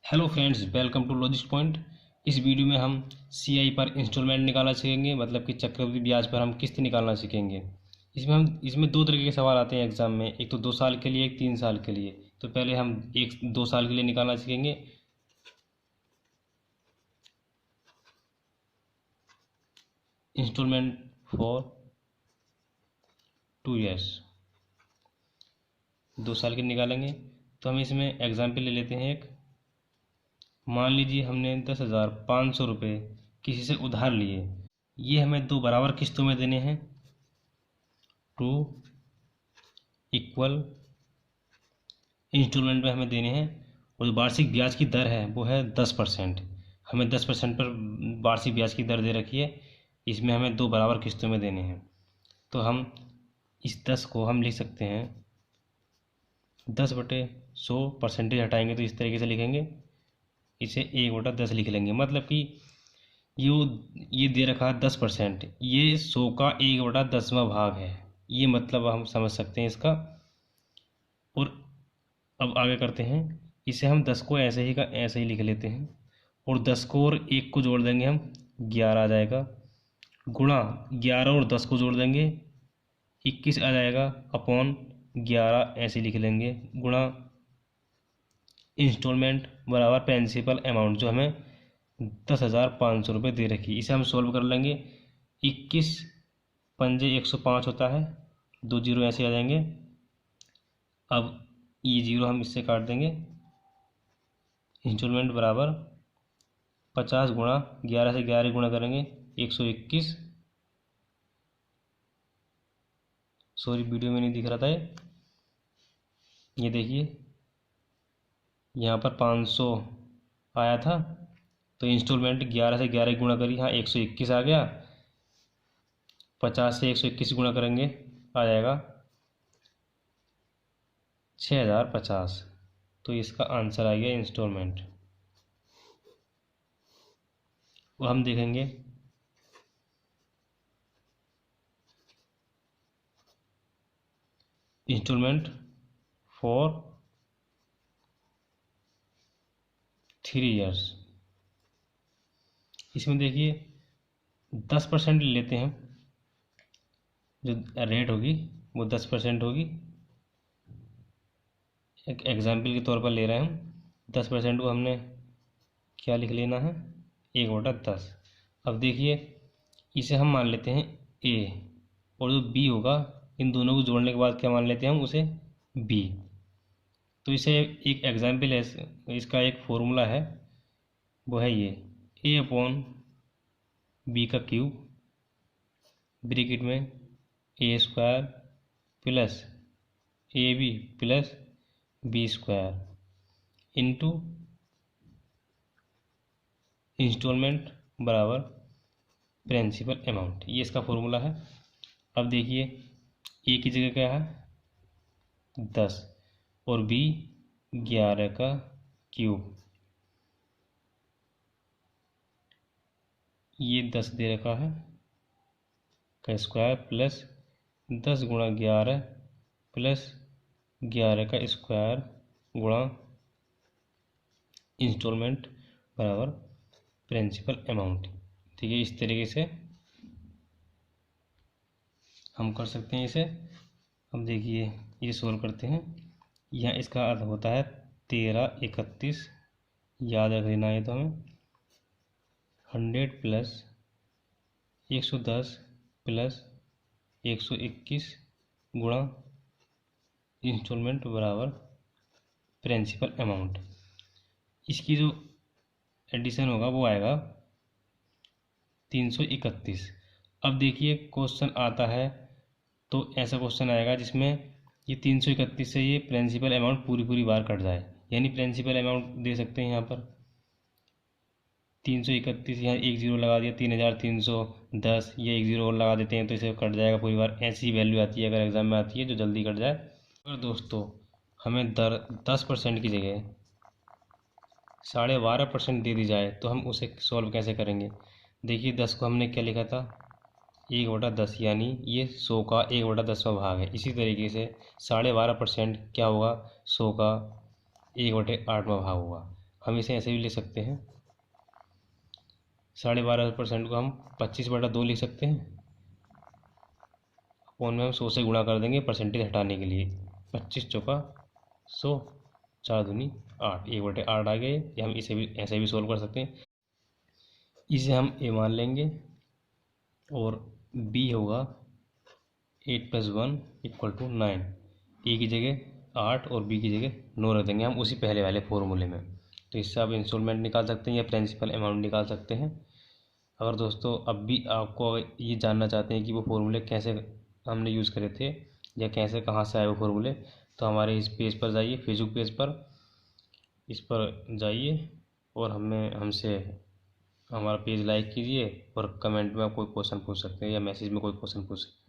Hello friends, welcome to लॉजिस्ट point. इस video में हम सीआई पर इंस्टॉलमेंट निकालना सीखेंगे, मतलब कि चक्रवृद्धि ब्याज पर हम किस्त निकालना सीखेंगे। इसमें दो तरीके के सवाल आते हैं एग्जाम में, एक तो 2 साल के लिए, एक 3 साल के लिए। तो पहले हम 2 साल के लिए निकालना सीखेंगे। इंस्टॉलमेंट फॉर 2 ईयर्स, 2 साल के निकालेंगे। तो हम इसमें एग्जाम्पल ले लेते हैं। एक मान लीजिए हमने 10,500 रुपये किसी से उधार लिए। ये हमें 2 बराबर किस्तों में देने हैं, 2 इक्वल इंस्टॉलमेंट में हमें देने हैं। और जो वार्षिक ब्याज की दर है वो है 10%। हमें 10% पर वार्षिक ब्याज की दर दे रखी है। इसमें हमें 2 बराबर किस्तों में देने हैं। तो हम इस 10 को हम लिख सकते हैं 10/100। परसेंटेज हटाएंगे तो इस तरीके से लिखेंगे, इसे 1/10 लिख लेंगे। मतलब कि ये दे रखा है 10%, ये 100 का 1/10वां भाग है। ये मतलब हम समझ सकते हैं इसका। और अब आगे करते हैं, इसे हम 10 को ऐसे ही का ऐसे ही लिख लेते हैं। और 10 को और 1 को जोड़ देंगे हम, 11 आ जाएगा। गुणा 11 और 10 को जोड़ देंगे, 21 आ जाएगा। अपॉन 11 ऐसे लिख लेंगे। गुणा इंस्टॉलमेंट बराबर प्रिंसिपल अमाउंट जो हमें 10,500 रुपये दे रखी। इसे हम सोल्व कर लेंगे। 21 पंजे 105 होता है, 2 जीरो ऐसे आ जाएंगे। अब ये जीरो हम इससे काट देंगे। इंस्टॉलमेंट बराबर 50 गुणा 11 से 11 गुणा करेंगे 121। सॉरी, वीडियो में नहीं दिख रहा था ये देखिए यहाँ पर 500 आया था, तो इंस्टॉलमेंट 11 से 11 गुणा करी, हाँ 121 आ गया। 50 से 121 गुणा करेंगे आ जाएगा 6,050। तो इसका आंसर आ गया इंस्टॉलमेंट। वो हम देखेंगे इंस्टॉलमेंट फॉर 3 ईयर्स। इसमें देखिए 10% लेते हैं, जो रेट होगी वो 10% होगी। एक एग्जाम्पल के तौर पर ले रहे हैं हम। 10% को हमने क्या लिख लेना है, 1/10। अब देखिए इसे हम मान लेते हैं ए, और जो बी होगा इन दोनों को जोड़ने के बाद क्या मान लेते हैं हम उसे, बी। तो इसे एक एग्जाम्पल है, इसका एक फॉर्मूला है, वो है ये A/B का क्यूब ब्रैकेट में A² plus AB plus B² into instalment बराबर प्रिंसिपल अमाउंट। ये इसका फॉर्मूला है। अब देखिए ए की जगह क्या है 10 और बी 11 का क्यूब। ये 10 दे रखा है का स्क्वायर प्लस 10 गुणा 11 प्लस 11 का स्क्वायर गुणा इंस्टॉलमेंट बराबर प्रिंसिपल अमाउंट। ठीक है, इस तरीके से हम कर सकते हैं इसे। अब देखिए ये सोल्व करते हैं। यहाँ इसका अर्थ होता है 1331। याद रख लेना है तो हमें 100 प्लस 110 प्लस 121 गुणा इंस्टॉलमेंट बराबर प्रिंसिपल अमाउंट। इसकी जो एडिशन होगा वो आएगा 331। अब देखिए क्वेश्चन आता है तो ऐसा क्वेश्चन आएगा जिसमें ये 331 से ये प्रिंसिपल अमाउंट पूरी बार कट जाए, यानी प्रिंसिपल अमाउंट दे सकते हैं यहाँ पर 331। यहाँ एक जीरो लगा दिया 3,310, ये एक जीरो और लगा देते हैं तो इसे कट जाएगा पूरी बार। ऐसी वैल्यू आती है अगर एग्जाम में आती है जो जल्दी कट जाए। अगर दोस्तों हमें दर 10% की जगह 12.5% दे दी जाए तो हम उसे सॉल्व कैसे करेंगे। देखिए 10 को हमने क्या लिखा था 1/10, यानी ये 100 का 1/10वां भाग है। इसी तरीके से 12.5% क्या होगा 100 का 1/8वां भाग होगा। हम इसे ऐसे भी लिख सकते हैं, 12.5% को हम 25/2 लिख सकते हैं। फोन में हम 100 से गुणा कर देंगे परसेंटेज हटाने के लिए। 25 चौका 100, 4 दूनी 8, 1/8 आ गए। या हम इसे भी ऐसे भी सोल्व कर सकते हैं। इसे हम ए मान लेंगे और बी होगा 8 + 1 = 9। ए की जगह 8 और बी की जगह 9 रख देंगे हम उसी पहले वाले फॉर्मूले में। तो इससे आप इंस्टॉलमेंट निकाल सकते हैं या प्रिंसिपल अमाउंट निकाल सकते हैं। अगर दोस्तों अब भी आपको ये जानना चाहते हैं कि वो फॉर्मूले कैसे हमने यूज़ करे थे या कैसे कहाँ से आए वो फॉर्मूले, तो हमारे इस पेज पर जाइए, फेसबुक पेज पर, इस पर जाइए और हमसे हमारा पेज लाइक कीजिए और कमेंट में आप कोई क्वेश्चन पूछ सकते हैं या मैसेज में कोई क्वेश्चन पूछ सकते हैं।